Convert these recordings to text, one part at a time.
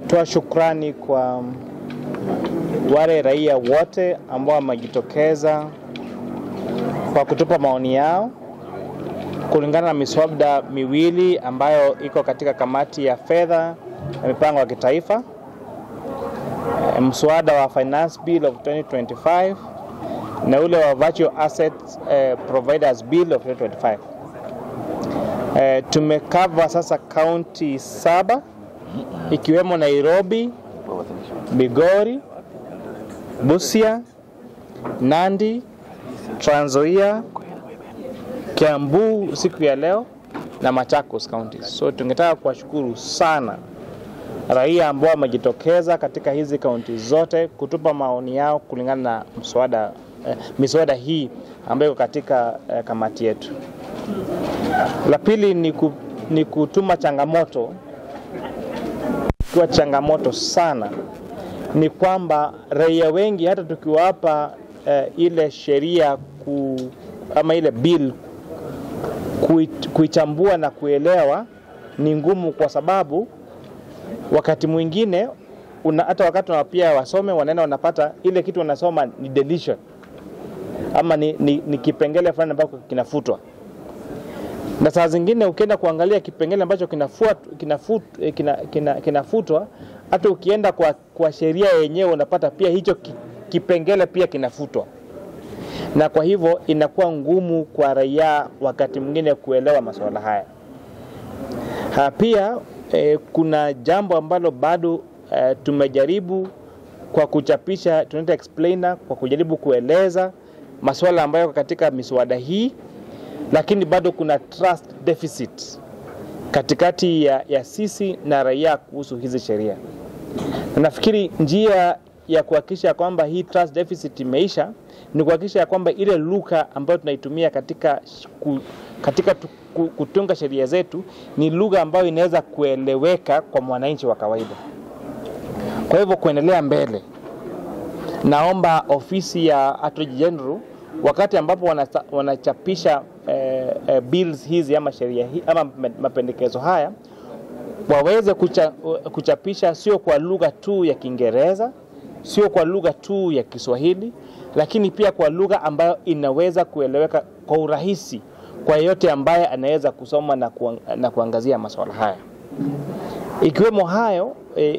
Toa shukrani kwa wale raia wote ambao wamejitokeza kwa kutupa maoni yao kulingana na miswada miwili ambayo iko katika kamati ya fedha na mipango ya kitaifa, mswada wa Finance Bill of 2025 na ule wa Virtual Assets Providers Bill of 2025. Tumekava sasa county 7 ikiwemo Nairobi, Migori, Busia, Nandi, Trans Nzoia, Kiambu siku ya leo na Machakos counties. So tungetaka kuwashukuru sana raia ambao wamejitokeza katika hizi county zote kutupa maoni yao kulingana na miswada hii ambayo katika kamati yetu. La pili ni kutuma changamoto. Kwa changamoto sana ni kwamba raia wengi hata tukiwapa ile sheria ama ile bill kuichambua na kuelewa ni ngumu, kwa sababu wakati mwingine hata wakati wanapia wasome wanaenda wanapata ile kitu wanasoma ni deletion ama ni kipengele fulani ambacho kinafutwa. Na saa zingine ukienda kuangalia kipengele ambacho kinafutwa, hata ukienda kwa sheria yenyewe unapata pia hicho kipengele pia kinafutwa. Na kwa hivyo inakuwa ngumu kwa raia wakati mwingine kuelewa masuala haya. Pia kuna jambo ambalo bado tumejaribu kwa kuchapisha, tunaita explainer, kwa kujaribu kueleza masuala ambayo katika miswada hii, lakini bado kuna trust deficit katikati ya sisi na raia kuhusu hizi sheria. Na nafikiri njia ya kuhakikisha kwamba hii trust deficit imeisha ni kuhakikisha kwamba ile lugha ambayo tunaitumia katika kutunga sheria zetu ni lugha ambayo inaweza kueleweka kwa mwananchi wa kawaida. Kwa hivyo kuendelea mbele, naomba ofisi ya Attorney General wakati ambapo wanachapisha bills hizi ama sheria hii ama mapendekezo haya, waweze kuchapisha sio kwa lugha tu ya Kiingereza, sio kwa lugha tu ya Kiswahili, lakini pia kwa lugha ambayo inaweza kueleweka kwa urahisi kwa yote ambaye anaweza kusoma na kuangazia masuala haya. Ikiwemo hayo,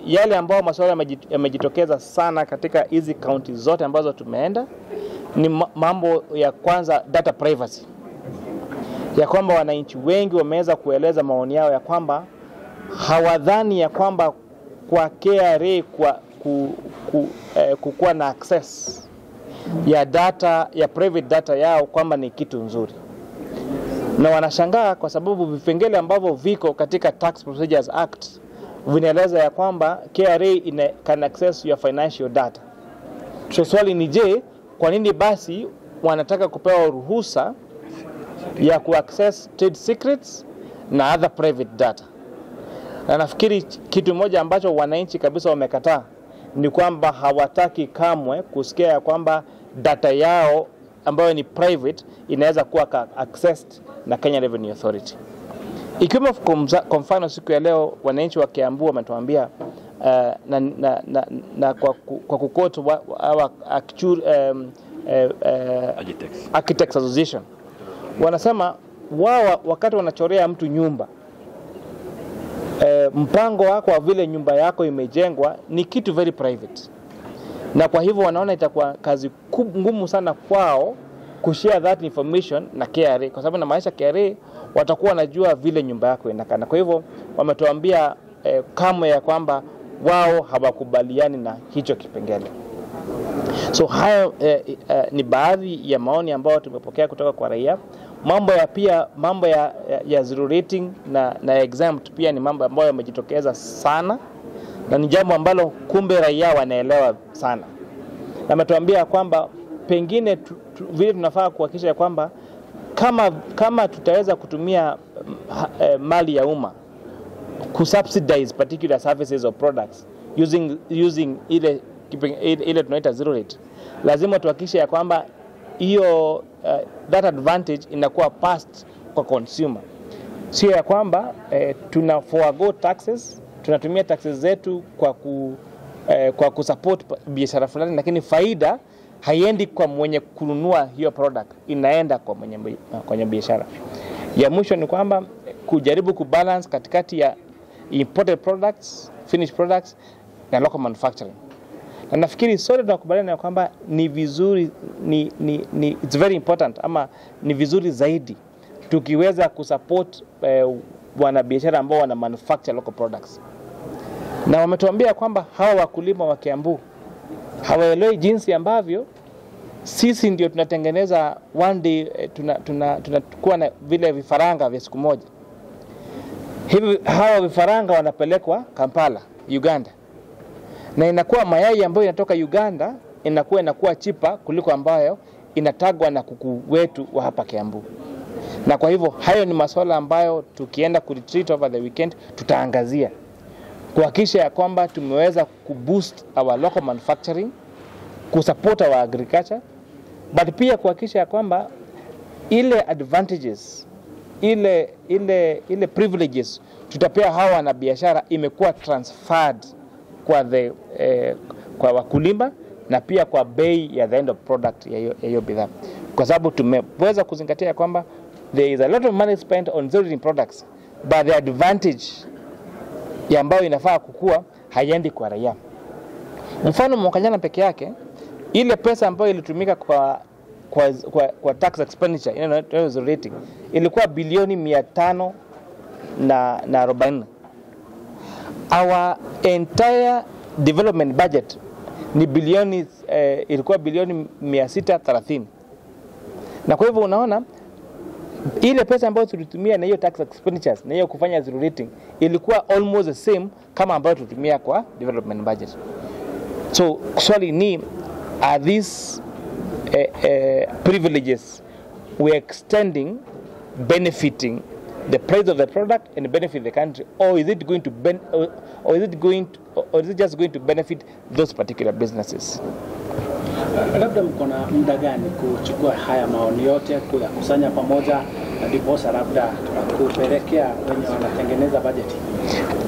yale ambao masuala yamejitokeza sana katika hizi counties zote ambazo tumeenda ni mambo ya kwanza, data privacy. Ya kwamba wananchi wengi wameweza kueleza maoni yao ya kwamba hawadhani ya kwamba kwa KRA kukuwa na access ya data, ya private data yao kwamba ni kitu nzuri. Na wanashangaa kwa sababu vipengele ambavyo viko katika Tax Procedures Act vinaeleza ya kwamba KRA can access your financial data. So swali ni je, kwa nini basi wanataka kupewa ruhusa ya kuaccess trade secrets na other private data? Na nafikiri kitu moja ambacho wananchi kabisa wamekataa ni kwamba hawataki kamwe kusikia ya kwamba data yao ambayo ni private inaweza kuwa accessed na Kenya Revenue Authority. Ikiwemo kwa mfano siku ya leo wananchi wa Kiambu wametuambia na kwa kukote Architects Association wanasema wao wakati wanachorea mtu nyumba, mpango wako wa vile nyumba yako imejengwa ni kitu very private, na kwa hivyo wanaona itakuwa kazi ngumu sana kwao kushare that information na KRA, kwa sababu na maisha KRA watakuwa wanajua vile nyumba yako inakana. Kwa hivyo wametuambia kamwe ya kwamba wao hawakubaliani na hicho kipengele. So hayo ni baadhi ya maoni ambayo tumepokea kutoka kwa raia. Mambo ya zero rating na exempt pia ni mambo ambayo yamejitokeza sana, na ni jambo ambalo kumbe raia wanaelewa sana. Na ametuambia kwamba pengine vile tunafaa kuhakikisha kwamba kama tutaweza kutumia mali ya kusubsidize particular services or products using ile tunaita zero rate, lazima tuhakikishe ya kwamba hiyo that advantage inakuwa passed kwa consumer. Sio ya kwamba tuna forego taxes tunatumia taxes zetu kwa kusupport biashara fulani, lakini faida haiendi kwa mwenye kununua hiyo product, inaenda kwa mwenye biashara. Ya mwisho ni kwamba kujaribu kubalance katikati ya imported products, finished products na local manufacturing. Na nafikiri sote tunakubaliana kwamba ni vizuri, it's very important, ama ni vizuri zaidi tukiweza kusupport wanabiashara ambao wana manufacture local products. Na wametuambia kwamba hawa wakulima wa Kiambu hawaelewi jinsi ambavyo sisi ndio tunatengeneza one day, tunakuwa na vile vifaranga vya siku moja. Hivi hawa vifaranga wanapelekwa Kampala, Uganda. Na inakuwa mayai ambayo inatoka Uganda inakuwa chipa kuliko ambayo inatagwa na kuku wetu wa hapa Kiambu. Na kwa hivyo hayo ni masuala ambayo tukienda ku-retreat over the weekend tutaangazia, kuhakikisha ya kwamba tumeweza kuboost our local manufacturing, kusupport our agriculture, but pia kuhakikisha ya kwamba ile advantages, ile privileges tutapea hawa na biashara imekuwa transferred kwa wakulima na pia kwa bei ya the end of product ya hiyo bidhaa. Kwa sababu tumeweza kuzingatia kwamba there is a lot of money spent on zero products, but the advantage ya ambayo inafaa kukua haiendi kwa raia. Mfano mwaka jana peke yake ile pesa ambayo ilitumika kwa tax expenditure rating ilikuwa bilioni 540. Our entire development budget ni ilikuwa bilioni 630. Na kwa hivyo unaona ile pesa ambayo tulitumia na hiyo tax expenditures na hiyo kufanya zero rating ilikuwa almost the same kama ambayo tulitumia kwa development budget. So swali ni, are these privileges we are extending, benefiting the price of the product and benefit the country, or is it going to or is it just going to benefit those particular businesses? Labda mko na muda gani kuchukua haya maoni yote kuyakusanya pamoja na ndipo labda kupelekea wenye wanatengeneza bajeti?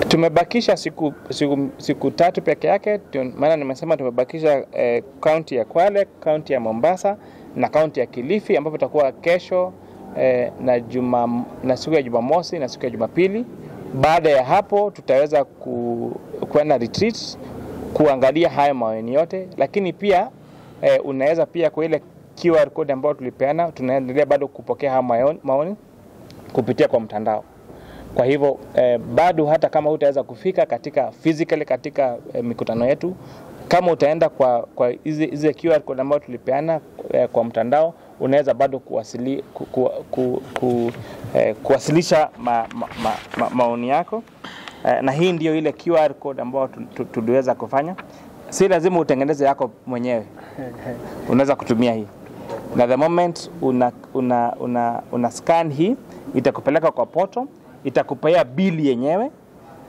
Tumebakisha siku 3 peke yake, maana nimesema tumebakisha county ya Kwale, county ya Mombasa na county ya Kilifi, ambapo tutakuwa kesho na siku ya Jumamosi na siku ya Jumapili. Baada ya hapo tutaweza kuenda retreat kuangalia haya maoni yote, lakini pia unaweza pia kwa ile QR code ambayo tulipeana, tunaendelea bado kupokea haya maoni kupitia kwa mtandao. Kwa hivyo bado hata kama utaweza kufika katika physically katika mikutano yetu, kama utaenda kwa hizo QR code ambayo tulipeana kwa mtandao, unaweza bado kuwasilisha maoni yako. Na hii ndio ile QR code ambayo tuliweza kufanya. Si lazima utengeneze yako mwenyewe. Unaweza kutumia hii. Na the moment una scan hii, itakupeleka kwa portal, itakupea bill yenyewe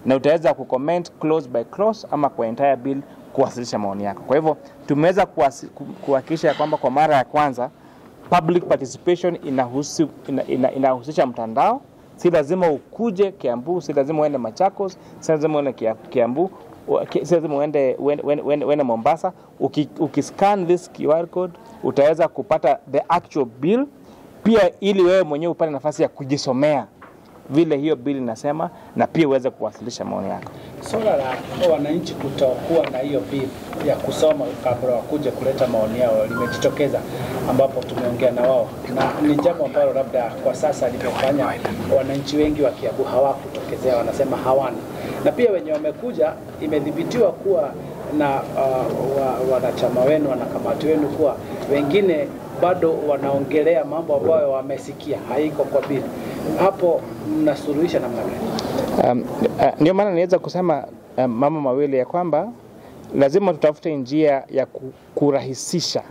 na utaweza kucomment close by close ama kwa entire bill kuwasilisha maoni yako. Kwa hivyo tumeweza kuhakikisha kwamba kwa mara ya kwanza public participation inahusisha mtandao. Si lazima ukuje Kiambu, si lazima uende Machakos, si lazima uende Kiambu, si lazima uende Mombasa. Ukiscan this QR code utaweza kupata the actual bill, pia ili wewe mwenyewe upate nafasi ya kujisomea vile hiyo bill inasema na pia uweze kuwasilisha maoni yako. Swala la wananchi kutokuwa na hiyo bill ya kusoma kabla wakuje kuleta maoni yao limejitokeza, ambapo tumeongea na wao, na ni jambo ambalo labda kwa sasa limefanya wananchi wengi wa Kiambu hawakutokezea, wanasema hawana. Na pia wenye wamekuja imedhibitiwa kuwa na wanachama wenu, wanakamati wenu, kuwa wengine bado wanaongelea mambo ambayo wamesikia haiko kwa bill. Hapo mnasuluhisha namna gani? Ndio maana niweza kusema mambo mawili, ya kwamba lazima tutafute njia ya kurahisisha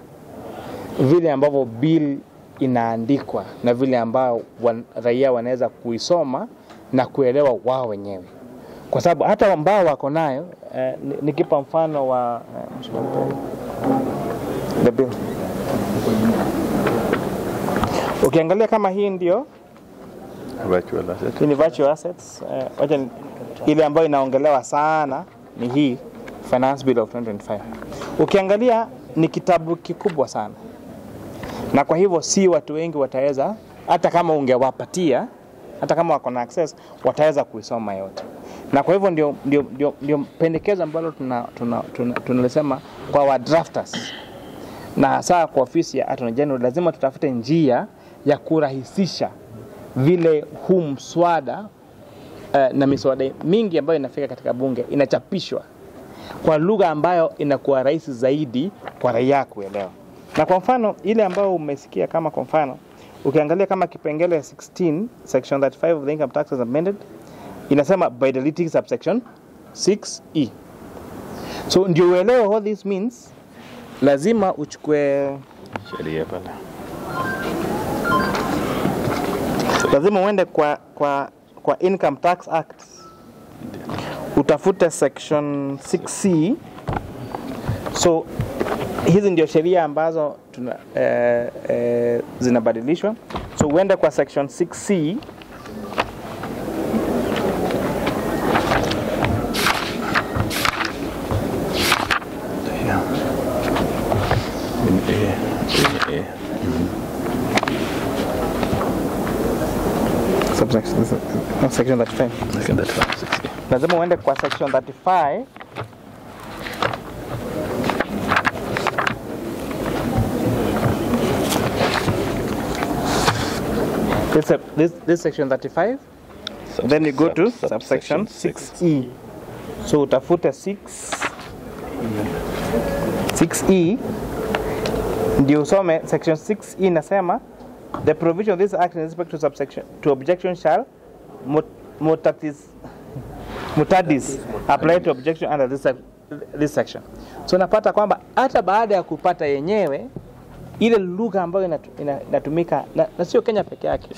vile ambavyo bill inaandikwa na vile ambao raia wanaweza kuisoma na kuelewa wao wenyewe. Kwa sababu hata ambao wako nayo, nikipa mfano wa the bill. Ukiangalia kama hii ndio virtual assets. Ni virtual assets. Wacha ile ambayo inaongelewa sana ni hii Finance Bill of 2025. Ukiangalia ni kitabu kikubwa sana, na kwa hivyo si watu wengi wataweza, hata kama ungewapatia, hata kama wako na access, wataweza kuisoma yote. Na kwa hivyo ndio pendekezo ambalo tunalisema kwa wa drafters na saa kwa ofisi ya Attorney General, lazima tutafute njia ya kurahisisha vile huu mswada na miswada mingi ambayo inafika katika bunge inachapishwa kwa lugha ambayo inakuwa rahisi zaidi kwa raia kuelewa. Na kwa mfano ile ambayo umesikia, kama kwa mfano ukiangalia kama kipengele 16 section 35 of the Income Tax Amended inasema by deleting subsection 6E. So ndio uelewe what this means, lazima uchukue sheria pale. Lazima uende kwa Income Tax Act, utafute section 6C. So hizi ndio sheria ambazo zinabadilishwa. So uende kwa section 6C. Section 35. Lazima uende kwa section 35. This section 35. Then you go to subsection 6E. So utafute 6E ndio usome section 6E inasema the provision of this act in respect to subsection to objection shall mutadis apply to objection under this section. So napata kwamba hata baada ya kupata yenyewe ile lugha ambayo inatumika na sio Kenya peke yake,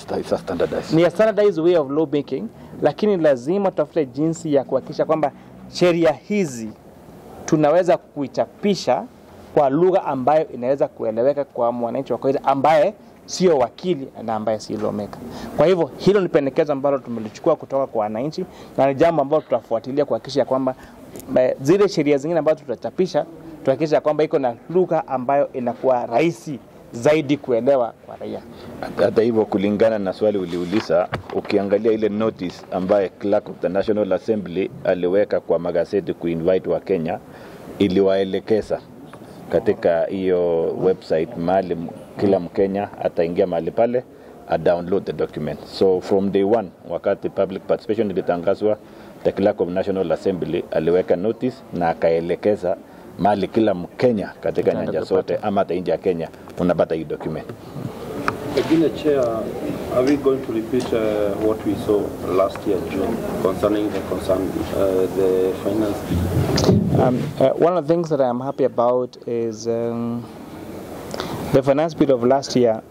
ni a standardized way of law making, lakini lazima tutafute jinsi ya kuhakikisha kwamba sheria hizi tunaweza kuichapisha kwa lugha ambayo inaweza kueleweka kwa mwananchi wa kawaida ambaye sio wakili na ambaye si lawmaker. Kwa hivyo hilo ni pendekezo ambalo tumelichukua kutoka kwa wananchi, na ni jambo ambalo tutafuatilia kuhakikisha kwamba zile sheria zingine ambazo tutachapisha tuhakikisha kwamba iko na lugha ambayo inakuwa rahisi zaidi kuelewa kwa raia. Hata hivyo, kulingana na swali uliuliza, ukiangalia ile notice ambaye Clerk of the National Assembly aliweka kwa magazeti kuinvite wa Kenya, iliwaelekeza katika hiyo website mahali kila Mkenya ataingia mahali pale a download the document. So from day one, wakati public participation ilitangazwa, the Clerk of National Assembly aliweka notice na akaelekeza mahali kila Mkenya katika nyanja zote ama hata nje ya Kenya unapata hii document. Again, Chair, are we going to repeat what we saw last year June concerning the finance bill? One of the things that I am happy about is the finance bill of last year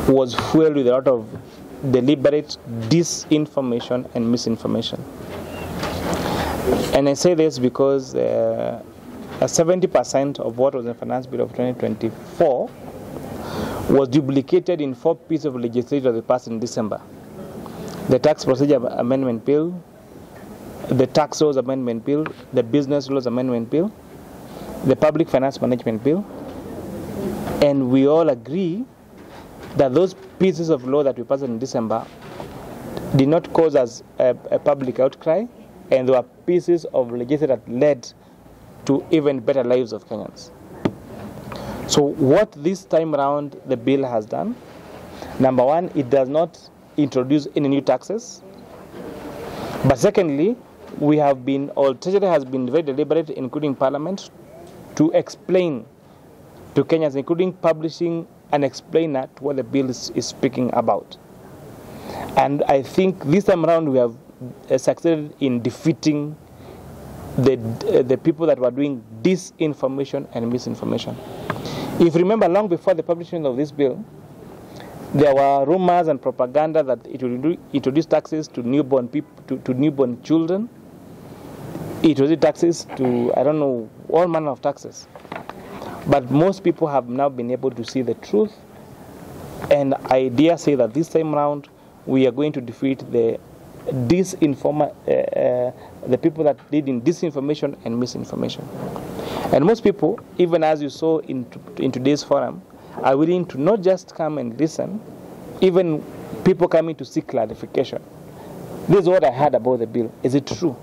was fueled with a lot of deliberate disinformation and misinformation. And I say this because 70% of what was in the finance bill of 2024 was duplicated in 4 pieces of legislation that passed in December. The Tax Procedure Amendment Bill, the Tax Laws Amendment Bill, the Business Laws Amendment Bill, the Public Finance Management Bill, and we all agree that those pieces of law that we passed in December did not cause us a public outcry, and there were pieces of legislation that led to even better lives of Kenyans. So what this time around the bill has done, number one, it does not introduce any new taxes. But secondly, Treasury has been very deliberate, including Parliament, to explain to Kenyans, including publishing an explainer to what the bill is speaking about. And I think this time around we have succeeded in defeating the people that were doing disinformation and misinformation. If you remember, long before the publishing of this bill, there were rumors and propaganda that it would introduce taxes to newborn people, to newborn children. It was taxes to, I don't know, all manner of taxes. But most people have now been able to see the truth, and I dare say that this time around we are going to defeat the the people that lead in disinformation and misinformation. And most people, even as you saw in today's forum, are willing to not just come and listen, even people coming to seek clarification. This is what I heard about the bill. Is it true?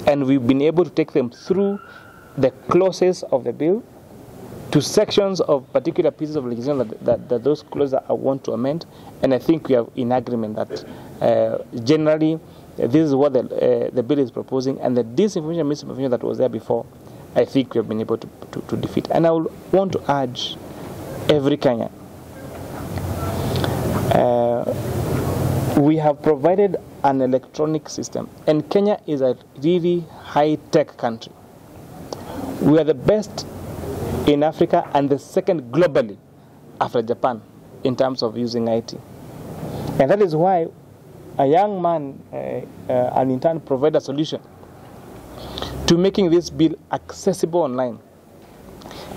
And we've been able to take them through the clauses of the bill to sections of particular pieces of legislation that those clauses I want to amend. And I think we are in agreement that generally this is what the bill is proposing, and the disinformation and misinformation that was there before, I think we have been able to defeat. And I will want to urge every Kenyan. We have provided an electronic system, and Kenya is a really high-tech country. We are the best in Africa and the second globally after Japan in terms of using IT. And that is why a young man, an intern, provided a solution to making this bill accessible online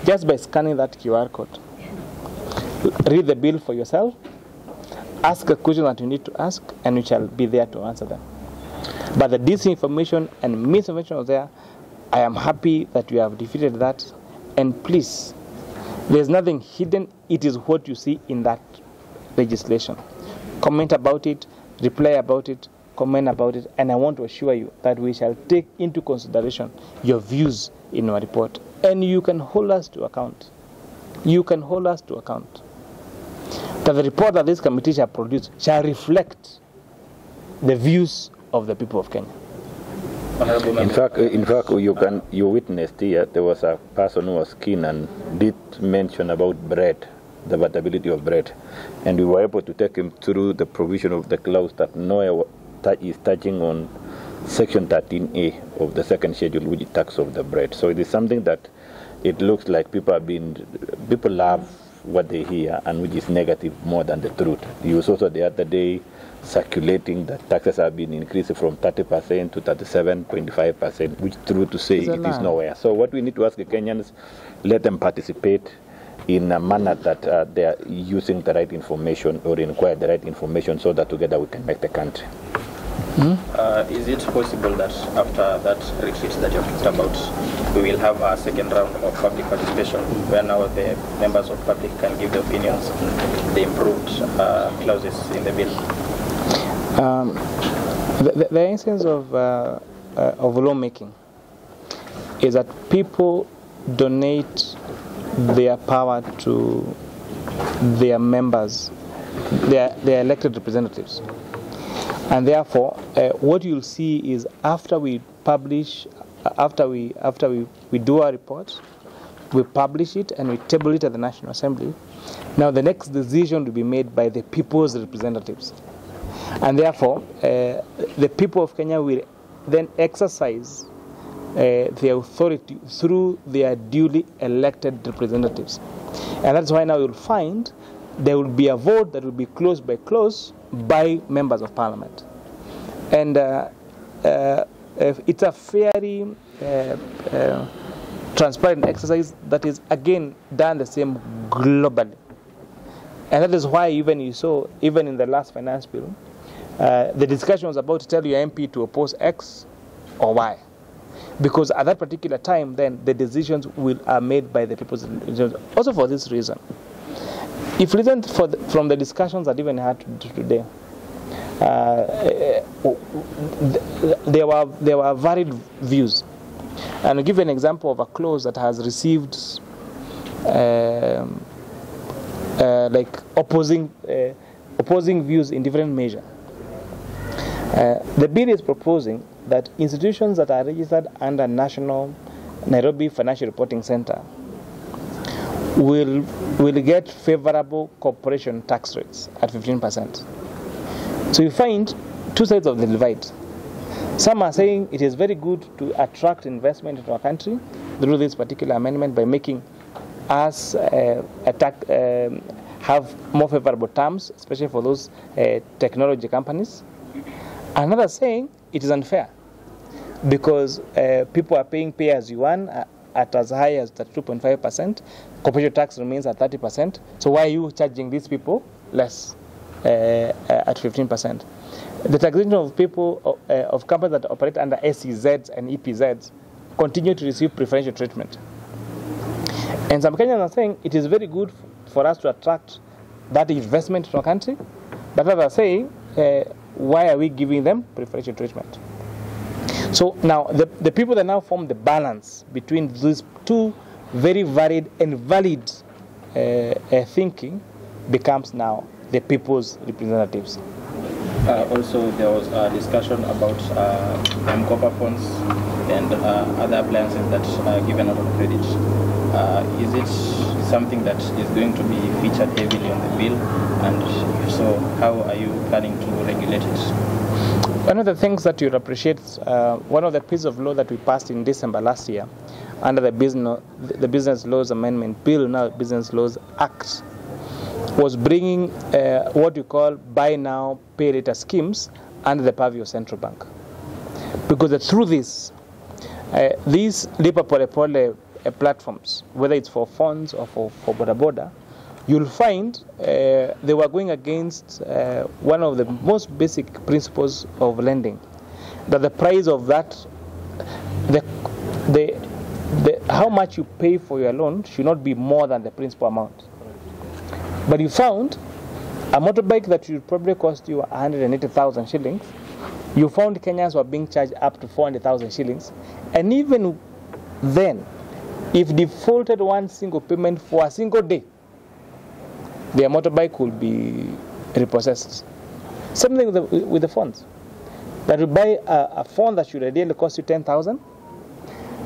just by scanning that QR code. Read the bill for yourself, ask a question that you need to ask, and we shall be there to answer them. But the disinformation and misinformation was there. I am happy that you have defeated that. And please, there's nothing hidden. It is what you see in that legislation. Comment about it, reply about it, comment about it, and I want to assure you that we shall take into consideration your views in our report. And you can hold us to account. You can hold us to account. That the report that this committee shall produce shall reflect the views of the people of Kenya. In fact, you witnessed here, there was a person who was keen and did mention about bread, the availability of bread. And we were able to take him through the provision of the clause that nowhere is touching on Section 13A of the second schedule, which is tax of the bread. So it is something that it looks like people love what they hear, and which is negative more than the truth. You was also the other day circulating that taxes have been increased from 30% to 37.5%, which true to say it is nowhere. So what we need to ask the Kenyans, let them participate in a manner that they are using the right information or inquire the right information, so that together we can make the country. Is it possible that after that retreat that you talked about, we will have a second round of public participation where now the members of public can give their opinions on the improved clauses in the bill? The essence of lawmaking is that people donate their power to their members, their elected representatives. And therefore, what you'll see is after we publish, after we do our report, we publish it and we table it at the National Assembly. Now the next decision will be made by the people's representatives. And therefore, the people of Kenya will then exercise their authority through their duly elected representatives. And that's why now you'll find there will be a vote that will be clause by clause by members of parliament. And it's a fairly transparent exercise that is again done the same globally. And that is why even you saw, even in the last finance bill, the discussion was about to tell your MP to oppose X or Y. Because at that particular time, then the decisions are made by the people. Also for this reason. If you listen from the discussions that even had today, there were varied views. And I'll give you an example of a clause that has received like opposing views in different measure. The bill is proposing that institutions that are registered under National Nairobi Financial Reporting Center will get favorable corporation tax rates at 15%. So you find two sides of the divide. Some are saying it is very good to attract investment into our country through this particular amendment by making us have more favorable terms, especially for those technology companies. Another saying it is unfair because people are paying pay-as-you-earn at as high as 32.5%. Corporation tax remains at 30%. So why are you charging these people less at 15%? the taxation of people, of companies that operate under SEZs and EPZs continue to receive preferential treatment. And some Kenyans are saying it is very good for us to attract that investment to our country, but others are saying, why are we giving them preferential treatment? So now the people that now form the balance between these two very varied and valid thinking becomes now the people's representatives. Also, there was a discussion about M-Copper funds and other appliances that are given out on credit. Is it something that is going to be featured heavily on the bill? And if so, how are you planning to regulate it? One of the things that you'll appreciate, one of the pieces of law that we passed in December last year under the Business Laws Amendment Bill, now Business Laws Act, was bringing what you call buy now, pay later schemes under the purview of Central Bank. Because the truth is, these Lipa Pole Pole platforms, whether it's for funds or for Boda Boda, you'll find they were going against one of the most basic principles of lending, that the price of that, how much you pay for your loan should not be more than the principal amount. But you found a motorbike that would probably cost you 180,000 shillings, you found Kenyans were being charged up to 400,000 shillings, and even then, if defaulted one single payment for a single day, their motorbike will be repossessed. Same thing with the phones. That you buy a phone that should ideally cost you 10,000,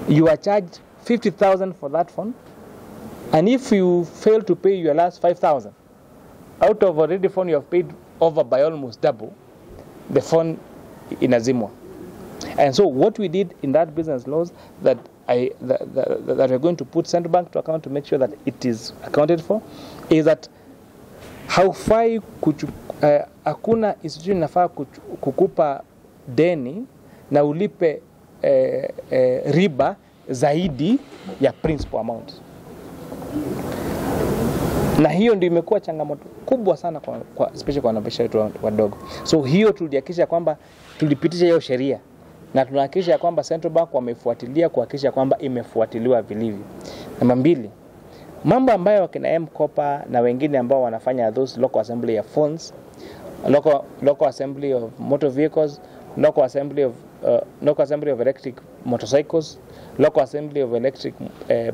you are charged 50,000 for that phone, and if you fail to pay your last 5,000, out of already phone you have paid over by almost double, the phone in Azimwa. And so what we did in that business laws that we're going to put Central Bank to account to make sure that it is accounted for is that haufai hakuna institution inafaa kukupa deni na ulipe riba zaidi ya principal amount. Na hiyo ndio imekuwa changamoto kubwa sana kwa especially kwa wanabiashara wetu wadogo. So hiyo tulihakikisha kwamba tulipitisha hiyo sheria na tunahakikisha kwamba Central Bank wamefuatilia kuhakikisha kwamba imefuatiliwa vilivyo. Namba 2, mambo ambayo wakina M-Copper na wengine ambao wanafanya those local assembly of phones, local assembly of motor vehicles, local assembly of electric motorcycles, local assembly of electric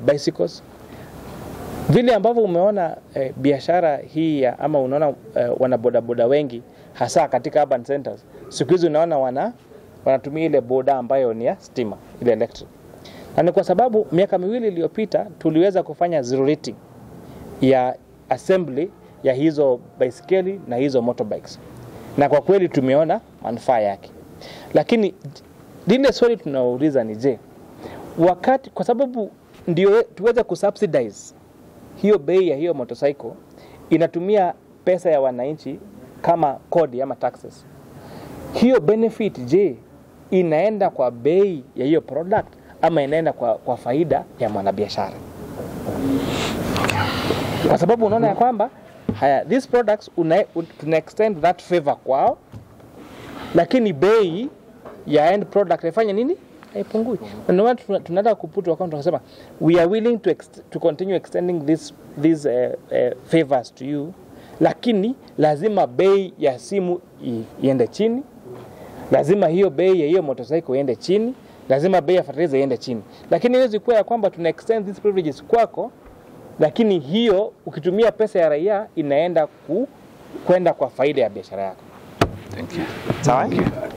bicycles. Vile ambavyo umeona biashara hii ama unaona wanabodaboda wengi hasa katika urban centers, siku hizi unaona wanatumia ile boda ambayo ni ya stima, ile electric. Na ni kwa sababu miaka 2 iliyopita tuliweza kufanya zero rating ya assembly ya hizo baisikeli na hizo motorbikes. Na kwa kweli tumeona manufaa yake. Lakini lile swali tunauliza ni je, wakati kwa sababu ndio tuweze kusubsidize hiyo bei ya hiyo motorcycle, inatumia pesa ya wananchi kama kodi ama taxes. Hiyo benefit je, inaenda kwa bei ya hiyo product ama inaenda kwa faida ya mwanabiashara? Kwa sababu unaona ya kwamba these products tuna extend that favor kwao, lakini bei ya end product ifanye nini? Haipungui. Na tunataka kuputu account tukasema we are willing to continue extending these favors to you, lakini lazima bei ya simu iende chini, lazima hiyo bei ya hiyo motorcycle iende chini, lazima bei ya fertilizer iende chini. Lakini hiyo zikuwa ya kwamba tuna extend these privileges kwako, lakini hiyo ukitumia pesa ya raia inaenda kwenda kwa faida ya biashara yako. Thank you. Sawa?